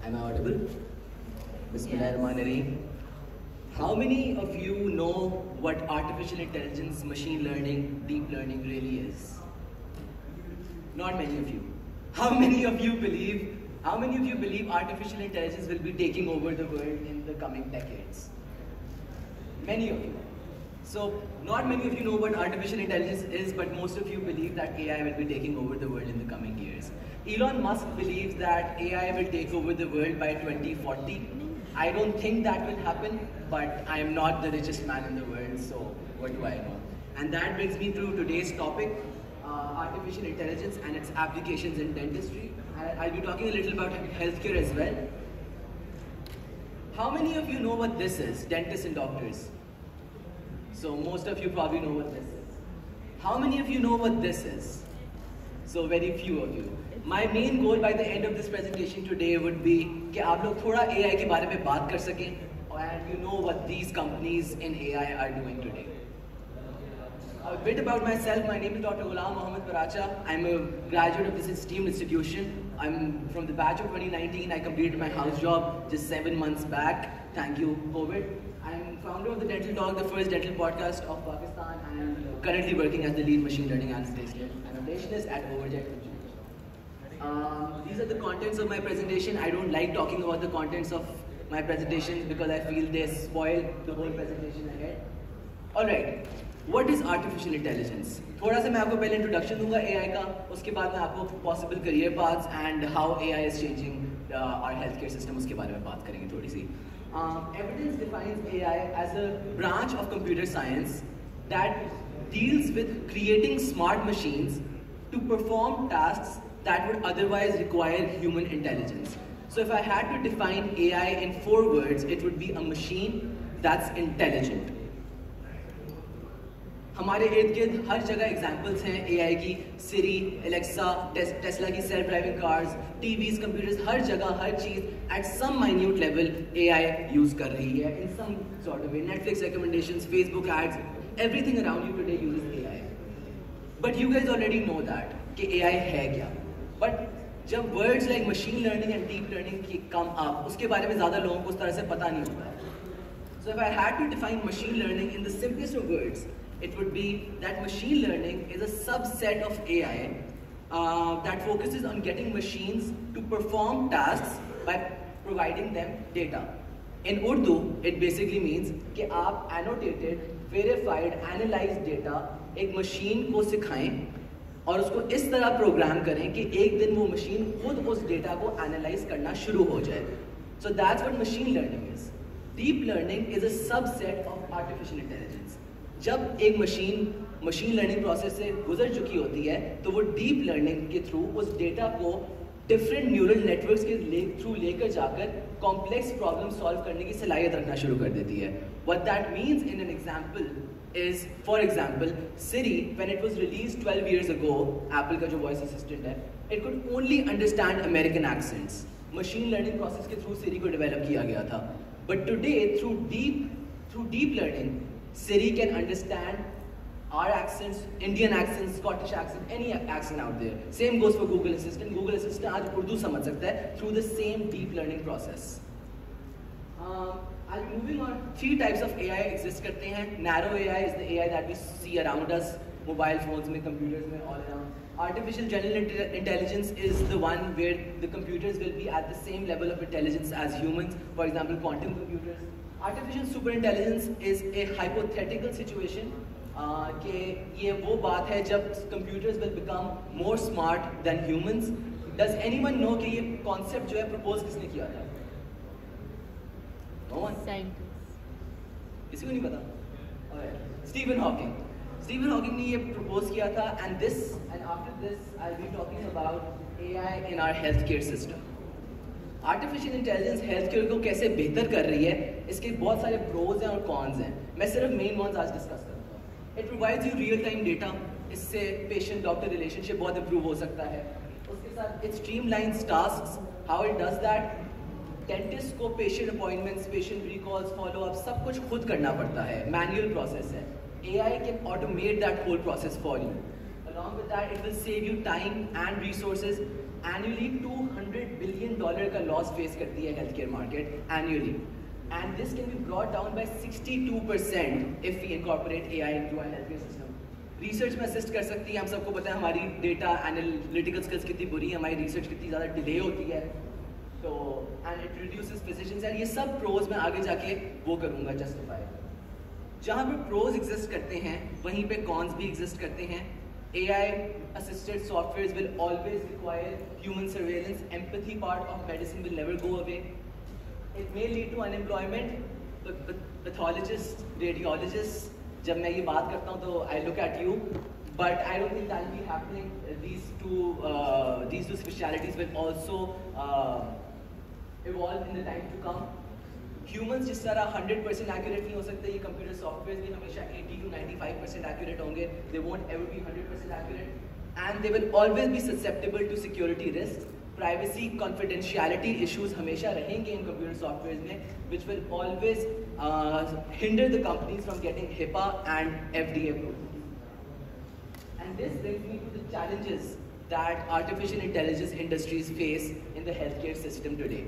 Am I audible? Yes. Bismillahirrahmanirrahim. How many of you know what artificial intelligence, machine learning, deep learning really is? Not many of you. How many of you believe artificial intelligence will be taking over the world in the coming decades? Many of you. So, not many of you know what artificial intelligence is, but most of you believe that AI will be taking over the world in the coming years. Elon Musk believes that AI will take over the world by 2040. I don't think that will happen, but I am not the richest man in the world, so what do I know? And that brings me to today's topic, artificial intelligence and its applications in dentistry. I'll be talking a little about healthcare as well. How many of you know what this is, dentists and doctors? So most of you probably know what this is. How many of you know what this is? So very few of you. My main goal by the end of this presentation today would be कि आप लोग थोड़ा AI के बारे में बात कर सकें, and you know what these companies in AI are doing today. A bit about myself. My name is Dr. Ghulam Mohammed Paracha. I'm a graduate of this esteemed institution. I'm from the batch of 2019. I completed my house job just 7 months back. Thank you, COVID. I'm founder of the Dental Talk, the first dental podcast of Pakistan, and I'm currently working as the lead machine learning analyst at Overjet. These are the contents of my presentation. I don't like talking about the contents of my presentations because I feel they spoil the whole presentation ahead. Alright, what is artificial intelligence? थोड़ा सा मैं आपको पहले introduction दूंगा AI का, उसके बाद मैं आपको possible career paths and how AI is changing our healthcare system उसके बारे में बात करेंगे थोड़ी सी. Evidence defines AI as a branch of computer science that deals with creating smart machines to perform tasks that would otherwise require human intelligence. So if I had to define AI in 4 words, it would be a machine that's intelligent. हमारे इर्द गिर्द हर जगह examples हैं AI की. Siri, Alexa, Tesla की self driving cars, TVs, computers, हर जगह हर चीज at some minute level AI use कर रही है in some sort of way. Netflix recommendations, Facebook ads, everything around you today uses AI. But you guys already know that कि AI है क्या. But जब words like machine learning and deep learning come up, उसके बारे में ज़्यादा लोगों को उस तरह से पता नहीं होता है. So if I had to define machine learning in the simplest of words, it would be that machine learning is a subset of AI that focuses on getting machines to perform tasks by providing them data. In Urdu, it basically means कि आप annotated, verified, analyzed data एक machine को सिखाएं और उसको इस तरह programme करें कि एक दिन वो मशीन खुद उस डेटा को एनालाइज करना शुरू हो जाए. So that's what machine learning is. Deep learning is a subset of artificial intelligence. जब एक मशीन लर्निंग प्रोसेस से गुजर चुकी होती है तो वो डीप लर्निंग के थ्रू उस डेटा को डिफरेंट न्यूरल नेटवर्क्स के थ्रू लेकर जाकर कॉम्प्लेक्स प्रॉब्लम सॉल्व करने की सलाहियत रखना शुरू कर देती है. What that means in an example is, for example, Siri, when it was released 12 years ago, Apple का जो voice assistant है, it could only understand American accents. Machine learning process के through Siri को develop किया गया था. But today, through deep learning, Siri can understand our accents, Indian accents, Scottish accent, any accent out there. Same goes for Google Assistant. Google Assistant आज उर्दू समझ सकता है through the same deep learning process. I'll be moving on. 3 types of AI exist करते हैं. Narrow AI is the AI that we see around us, mobile phones में, computers में, all around. Artificial general intelligence is the one where the computers will be at the same level of intelligence as humans. For example, quantum computers. Artificial superintelligence is a hypothetical situation. कि ये वो बात है जब computers will become more smart than humans. Does anyone know कि ये concept जो है propose किसने किया था? No one? Scientist. किसी को नहीं पता? Stephen Hawking. Stephen Hawking ने ये propose किया था, and after this I'll be talking about AI in our healthcare system. Artificial intelligence healthcare को कैसे बेहतर कर रही है, इसके बहुत सारे pros हैं और cons हैं. मैं सिर्फ main ones आज discuss करूँगा. It provides you real time data. इससे patient doctor relationship बहुत improve हो सकता है. उसके साथ it streamlines tasks. How it does that? Dentist को patient appointments, patient recalls, follow up सब कुछ खुद करना पड़ता है. मैनुअल प्रोसेस है. AI can automate that whole process for you. Along with that, it will save you time and resources. Annually, $200 billion $1 का loss face करती है health care market annually, and this can be brought down by 62% if we incorporate AI into our health care system. Research में assist कर सकती है, हम सबको पता है हमारी डेटा एनालिटिकल स्किल्स कितनी बुरी है, हमारी रिसर्च कितनी ज़्यादा डिले होती है, तो and it reduces physicians, and ये सब प्रोज मैं आगे जाके वो करूँगा जस्टिफाई। जहाँ पे प्रोज एग्जिस्ट करते हैं वहीं पे कॉन्स भी एग्जिस्ट करते हैं। AI assisted softwares will always require human surveillance. Empathy part of medicine will never go away. It may lead to unemployment. The pathologists, radiologists, जब मैं ये बात करता हूँ तो I look at you, but I don't think that will be happening. These two specialities will also evolve in the time to come. Humans जिस तरह 100% accurate नहीं हो सकते, ये कंप्यूटर सॉफ्टवेयर भी हमेशा 80 to 95% accurate होंगे. They won't ever be 100% accurate, and they will always be susceptible to security risks. Privacy, confidentiality issues हमेशा रहेंगे इन कंप्यूटर सॉफ्टवेयर में, which will always hinder the companies from getting HIPAA and FDA approved. And this brings me to the challenges that artificial intelligence industries face in the healthcare system today.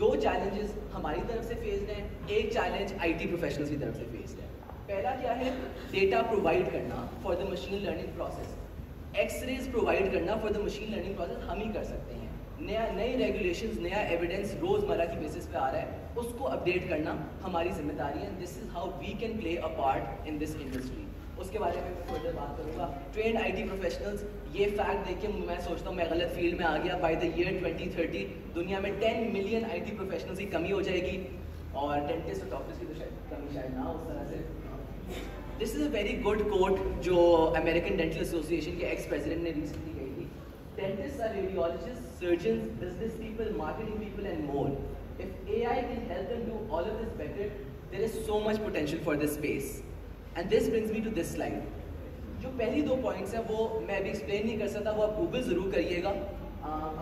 दो challenges हमारी तरफ से faced हैं, एक challenge IT professionals की तरफ से faced है। पहला क्या है? डेटा प्रोवाइड करना for the machine learning process. X-rays provide करना for the machine learning process हम ही कर सकते हैं। नए रेगुलेशंस, नया एविडेंस रोजमर्रा की बेसिस पे आ रहा है, उसको अपडेट करना हमारी जिम्मेदारी है। This is how we can play a part in this industry. उसके बारे में मैं फर्दर बात करूँगा। ट्रेंड IT प्रोफेशनल्स, ये फैक्ट देख के मैं सोचता हूँ मैं गलत फील्ड में आ गया। बाय द ईयर 2030 दुनिया में 10 मिलियन IT प्रोफेशनल्स की कमी हो जाएगी, और डेंटिस्ट और डॉक्टर्स की तो शायद कमी शायद ना उस तरह से। This is a very good quote जो अमेरिकन डेंटल एसोसिएशन के एक्स प्रेसिडेंट ने रिसेंटली कही थी। Dentist or radiologist, surgeon, business people, marketing people and more. If AI can help them do all of this better, there is so much potential for this space. And this brings me to this slide. जो पहली दो points हैं वो मैं अभी explain नहीं कर सकता, वो आप गूगल जरूर करिएगा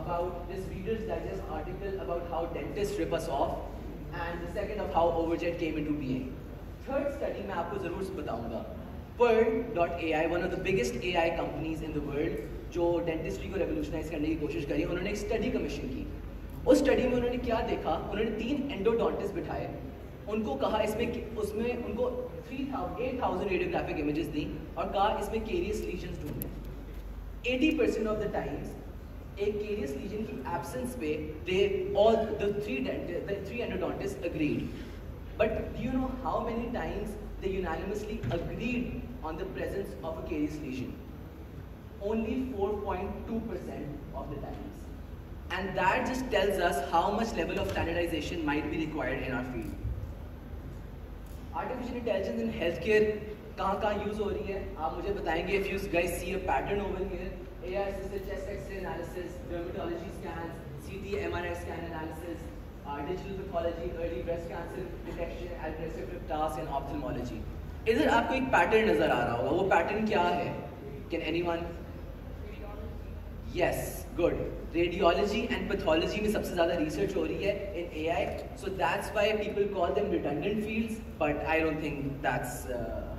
about this Reader's Digest article about how dentists rip us off, and the second of how Overjet came into being. Third study मैं आपको जरूर बताऊंगा। Pearl.ai, one of the biggest AI companies in the world, जो dentistry को revolutionise करने की कोशिश करी, उन्होंने एक स्टडी कमीशन की। उस स्टडी में उन्होंने क्या देखा? उन्होंने 3 एंडोडोंटिस्ट बिठाए, उनको कहा उसमें उनको 8,000 रेडियोग्राफिक इमेजेस दी और कहा इसमें केरियस लीजन्स ढूंढें। 80% ऑफ द टाइम्स एक केरियस लीजन की एब्सेंस पे the three endodontists agreed. But do you know how many times they unanimously agreed on the presence of a caries lesion? Only 4.2% of the times. And that just tells us how much level of standardization might be required in our field. Artificial intelligence in health care कहाँ use हो रही है आप मुझे बताएंगे। If you guys see a pattern over here, AI assisted chest X-ray analysis, dermatology scans, CT MRI scan analysis, digital pathology, early breast cancer detection, aggressive tasks and ophthalmology. इधर आपको एक पैटर्न नजर आ रहा होगा, वो पैटर्न क्या है? Can anyone? Yes, good. Radiology and pathology में सबसे ज़्यादा research हो रही है in AI, so that's why people call them redundant fields, but I don't think that's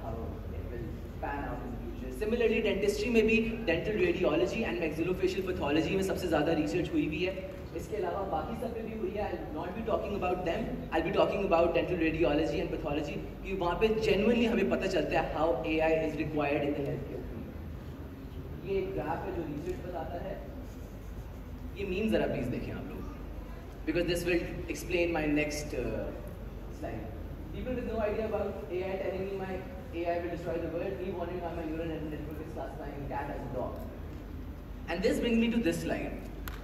how it will pan out in the future. Similarly, dentistry में भी dental radiology and maxillofacial pathology में सबसे ज़्यादा research हुई भी है। इसके अलावा बाकी सब पे भी हुई है। I'll not be talking about them. I'll be talking about dental radiology and pathology, कि वहाँ पे genuinely हमें पता चलता है how AI is required in the healthcare field. ये एक ग्राफ है जो रिसर्च बताता है। ये मीम जरा प्लीज देखें आप लोग, because this will explain my next slide. People with no idea about AI telling me my AI will destroy the world, me wondering how my neural network is classifying a cat as a dog. And this brings me to this slide.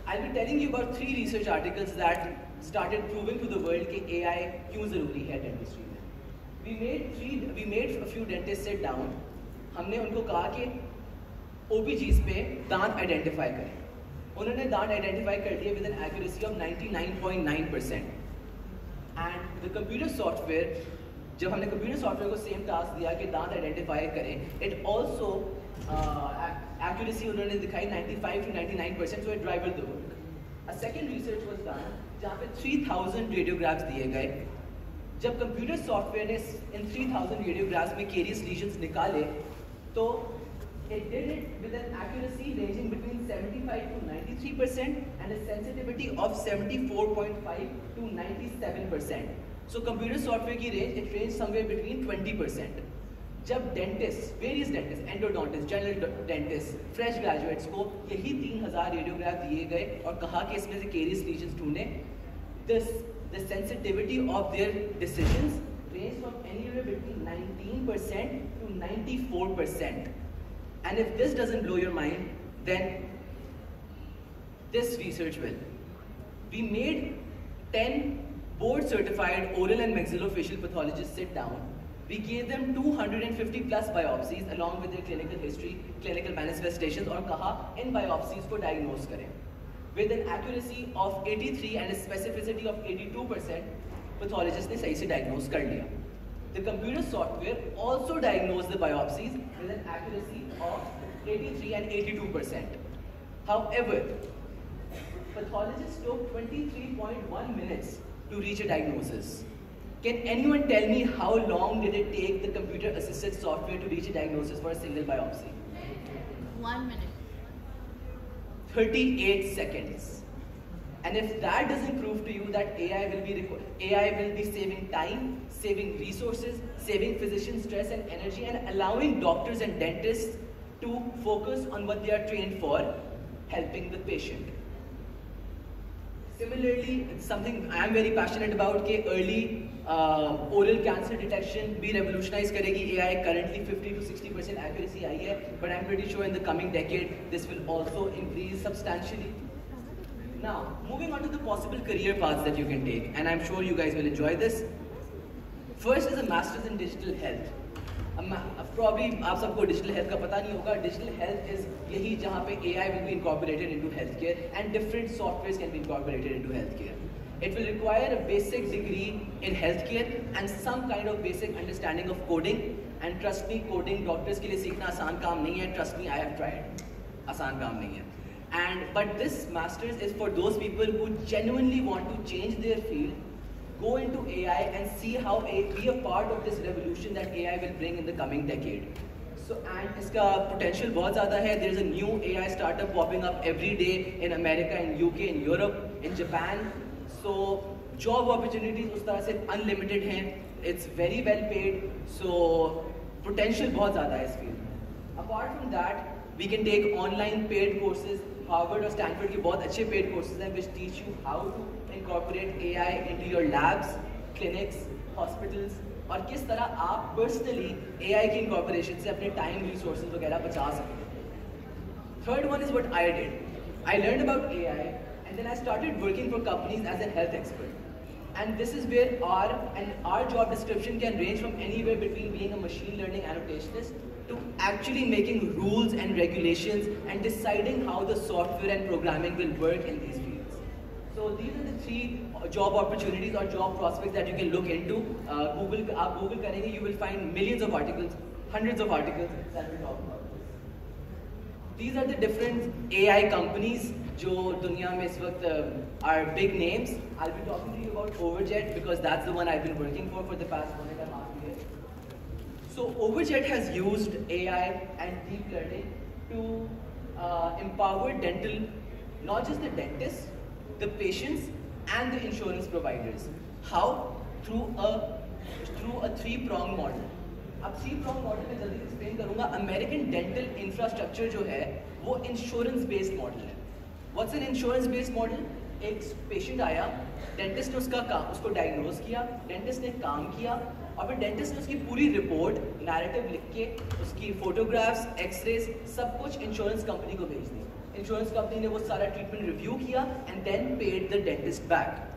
I'll be telling you about 3 research articles that started proving to the world कि AI क्यों ज़रूरी है dentistry में. We made a few dentists sit down. हमने उनको कहा कि OBGs पे दांत आइडेंटिफाई करें। उन्होंने दांत आइडेंटिफाई कर दिए with an accuracy of 99.9%। And the computer software, जब हमने कंप्यूटर सॉफ्टवेयर को सेम टास्क दिया कि दांत आइडेंटिफाई करें, इट ऑल्सो एक्यूरेसी उन्होंने दिखाई 95 to 99%, so it drived the work. A second research was done जहाँ पे 3000 रेडियोग्राफ्स दिए गए। जब कंप्यूटर सॉफ्टवेयर ने इन 3000 रेडियोग्राफ्स में केरियस लीजन्स निकाले तो It did it with an accuracy ranging between 75 to 93% and a sensitivity of 74.5 to 97%. So computer software की range, it ranged somewhere between 20%. जब dentist, various dentist, endodontist, general dentist, fresh graduates को यही 3000 radiograph दिए गए और कहा कि इसमें से केरियस लीजन्स ढूंढें, the sensitivity of their decisions range from anywhere between 19% to 94%. And if this doesn't blow your mind, then this research will. We made 10 board-certified oral and maxillofacial pathologists sit down. We gave them 250 plus biopsies along with their clinical history, clinical manifestations, और कहा इन biopsies को diagnose करें. With an accuracy of 83 and a specificity of 82%, pathologists ने सही से diagnose कर लिया. The computer software also diagnosed the biopsies with an accuracy of 83 and 82%. However, pathologists took 23.1 minutes to reach a diagnosis. Can anyone tell me how long did it take the computer-assisted software to reach a diagnosis for a single biopsy? 1 minute. 38 seconds. And if that doesn't prove to you that AI will be saving time, saving resources, saving physicians stress and energy, and allowing doctors and dentists to focus on what they are trained for, helping the patient. Similarly, it's something I am very passionate about, कि early oral cancer detection भी revolutionize करेगी AI. Currently 50 to 60% accuracy आई है, but I'm pretty sure in the coming decade this will also increase substantially. Now, moving on to the possible career paths that you can take, and I'm sure you guys will enjoy this. First is a master's in digital health. Probably आप सबको digital health का पता नहीं होगा. Digital health is यही जहाँ पे AI will be incorporated into healthcare and different softwares can be incorporated into healthcare. It will require a basic degree in healthcare and some kind of basic understanding of coding. And trust me, coding doctors के लिए सीखना आसान काम नहीं है. Trust me, I have tried. आसान काम नहीं है. But this master's is for those people who genuinely want to change their field, go into AI and see how be a part of this revolution that AI will bring in the coming decade. So, and इसका potential बहुत ज़्यादा है. There is a new AI startup popping up every day in America, in UK, in Europe, in Japan. So, job opportunities उस तरह से unlimited हैं. It's very well paid. So, potential बहुत ज़्यादा है इस field. Apart from that, we can take online paid courses. Harvard और Stanford के बहुत अच्छे paid courses हैं which teach you how to incorporate AI into your labs, clinics, hospitals और किस तरह आप personally AI की incorporation से अपने time, resources वगैरह बचा सकते हैं. Third one is what I did. I learned about AI and then I started working for companies as a health expert. And this is where our job description can range from anywhere between being a machine learning annotationist to actually making rules and regulations and deciding how the software and programming will work in these fields. So these are the 3 job opportunities or job prospects that you can look into. आप Google करेंगे, you will find millions of articles, hundreds of articles that will talk about this. These are the different AI companies जो दुनिया में इस वक्त are big names. I'll be talking to you about Overjet because that's the one I've been working for the past 1.5 years. So Overjet has used AI and deep learning to empower dental, not just the dentists, the patients and the insurance providers. How? Through a 3-pronged model. अब 3-pronged model में जल्दी explain करूँगा. American dental infrastructure जो है वो insurance based model है. What's an insurance based model? एक patient आया, डेंटिस्ट ने उसको डायग्नोज किया, डेंटिस्ट ने काम किया और फिर डेंटिस्ट ने उसकी पूरी रिपोर्ट नैरेटिव लिख के उसकी फोटोग्राफ्स, एक्सरेज सब कुछ इंश्योरेंस कंपनी को भेज दी. इंश्योरेंस कंपनी ने वो सारा ट्रीटमेंट रिव्यू किया and then paid the dentist back.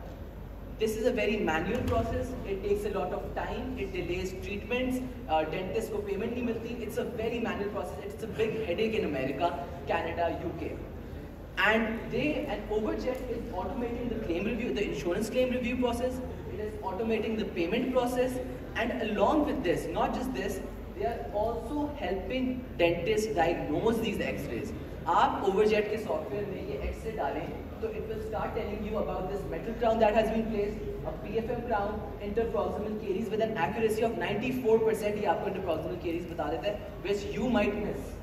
This is a very manual process. It takes a lot of time. It delays treatments. Dentist को payment नहीं मिलती. It's a very manual process. It's a big headache in America, Canada, UK. And Overjet is automating the claim review, the insurance claim review process. It is automating the payment process. And along with this, not just this, they are also helping dentists diagnose these X-rays. आप Overjet के software में ये X-ray डालें, so it will start telling you about this metal crown that has been placed, a PFM crown, interproximal caries with an accuracy of 94%. ये आपको interproximal caries बता देता है, which you might miss.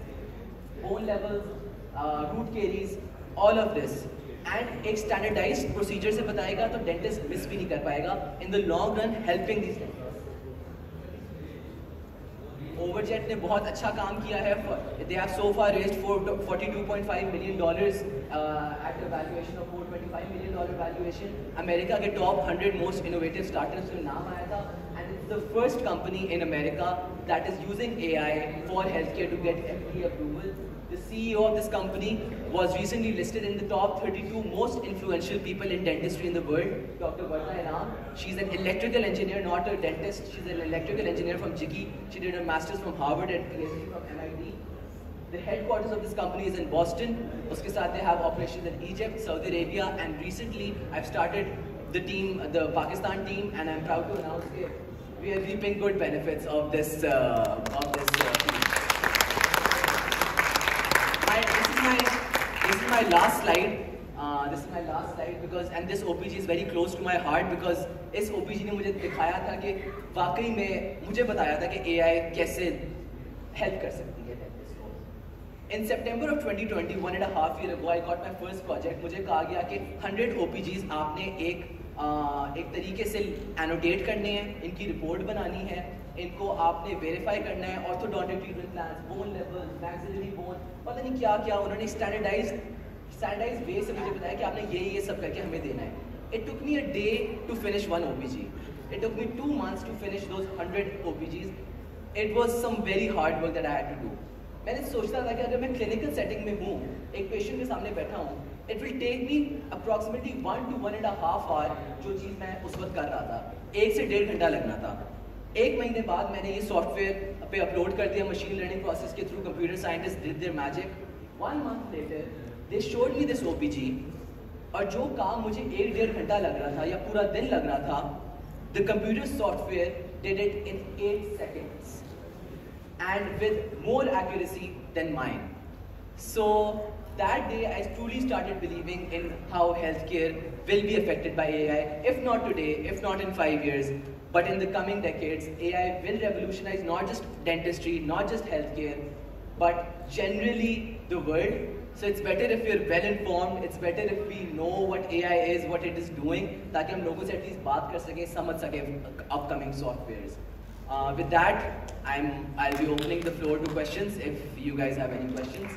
bone levels, root caries, all of this. And एक standardized procedure से बताएगा तो dentist miss भी नहीं कर पाएगा. In the long run, helping these dentists. Overjet ने बहुत अच्छा काम किया है. They have so far raised $42.5 million at a valuation of $425 million valuation. America के top 100 most innovative startups में नाम आया था. And it's the first company in America that is using AI for healthcare to get FDA approval. The CEO of this company was recently listed in the top 32 most influential people in dentistry in the world. Dr. Varda Iram. She's an electrical engineer, not a dentist. She's an electrical engineer from Jiggy. She did her master's from Harvard and PhD from MIT. The headquarters of this company is in Boston. Uske saath they have operations in Egypt, Saudi Arabia, and recently I've started the team, the Pakistan team, and I'm proud to announce that we are reaping good benefits of this team. This is my last slide. This is my last slide because, and this OPG is very close to my heart because इस OPG ने मुझे दिखाया था कि वाकई में मुझे बताया था कि AI कैसे help कर सकती है dentist को. In September of 2020, 1.5 years ago, I got my first project. मुझे कहा गया कि 100 OPGs आपने एक तरीके से annotate करने हैं, इनकी report बनानी है, इनको आपने वेरीफाई करना है. Orthodontic treatment plans, bone level, maxillary bone, पता नहीं क्या क्या उन्होंने स्टैंडर्डाइज्ड वे से मुझे बताया कि आपने ये सब करके हमें देना है. It took me a day to finish one OPG. It took me 2 months to finish those 100 OPGs. It was some very hard work that I had to do. मैंने सोचता था कि अगर मैं क्लिनिकल सेटिंग में हूँ, एक पेशेंट के सामने बैठा हूँ, it will take me approximately 1 to 1.5 hours जो चीज़ मैं उस वक्त कर रहा था, 1 से 1.5 घंटा लगना था. 1 महीने बाद मैंने ये सॉफ्टवेयर पे अपलोड कर दिया मशीन लर्निंग प्रोसेस के through. Computer scientist did there magic. 1 month later they showed me this OPG, और जो काम मुझे 1-1.5 घंटा लग रहा था या पूरा दिन लग रहा था, the computer software did it in 8 seconds and with more accuracy than mine. So that day I truly started believing in how healthcare will be affected by AI, if not today, if not in 5 years, but in the coming decades. AI will revolutionize not just dentistry, not just healthcare, but generally the world. So it's better if we're well informed, it's better if we know what AI is, what it is doing, ताकि हम लोगों से at least बात कर सकें, समझ सकें upcoming softwares. With that, I'll be opening the floor to questions if you guys have any questions.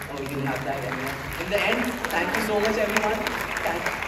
Oh, you'll have that anyway. In the end, thank you so much everyone. Thank you.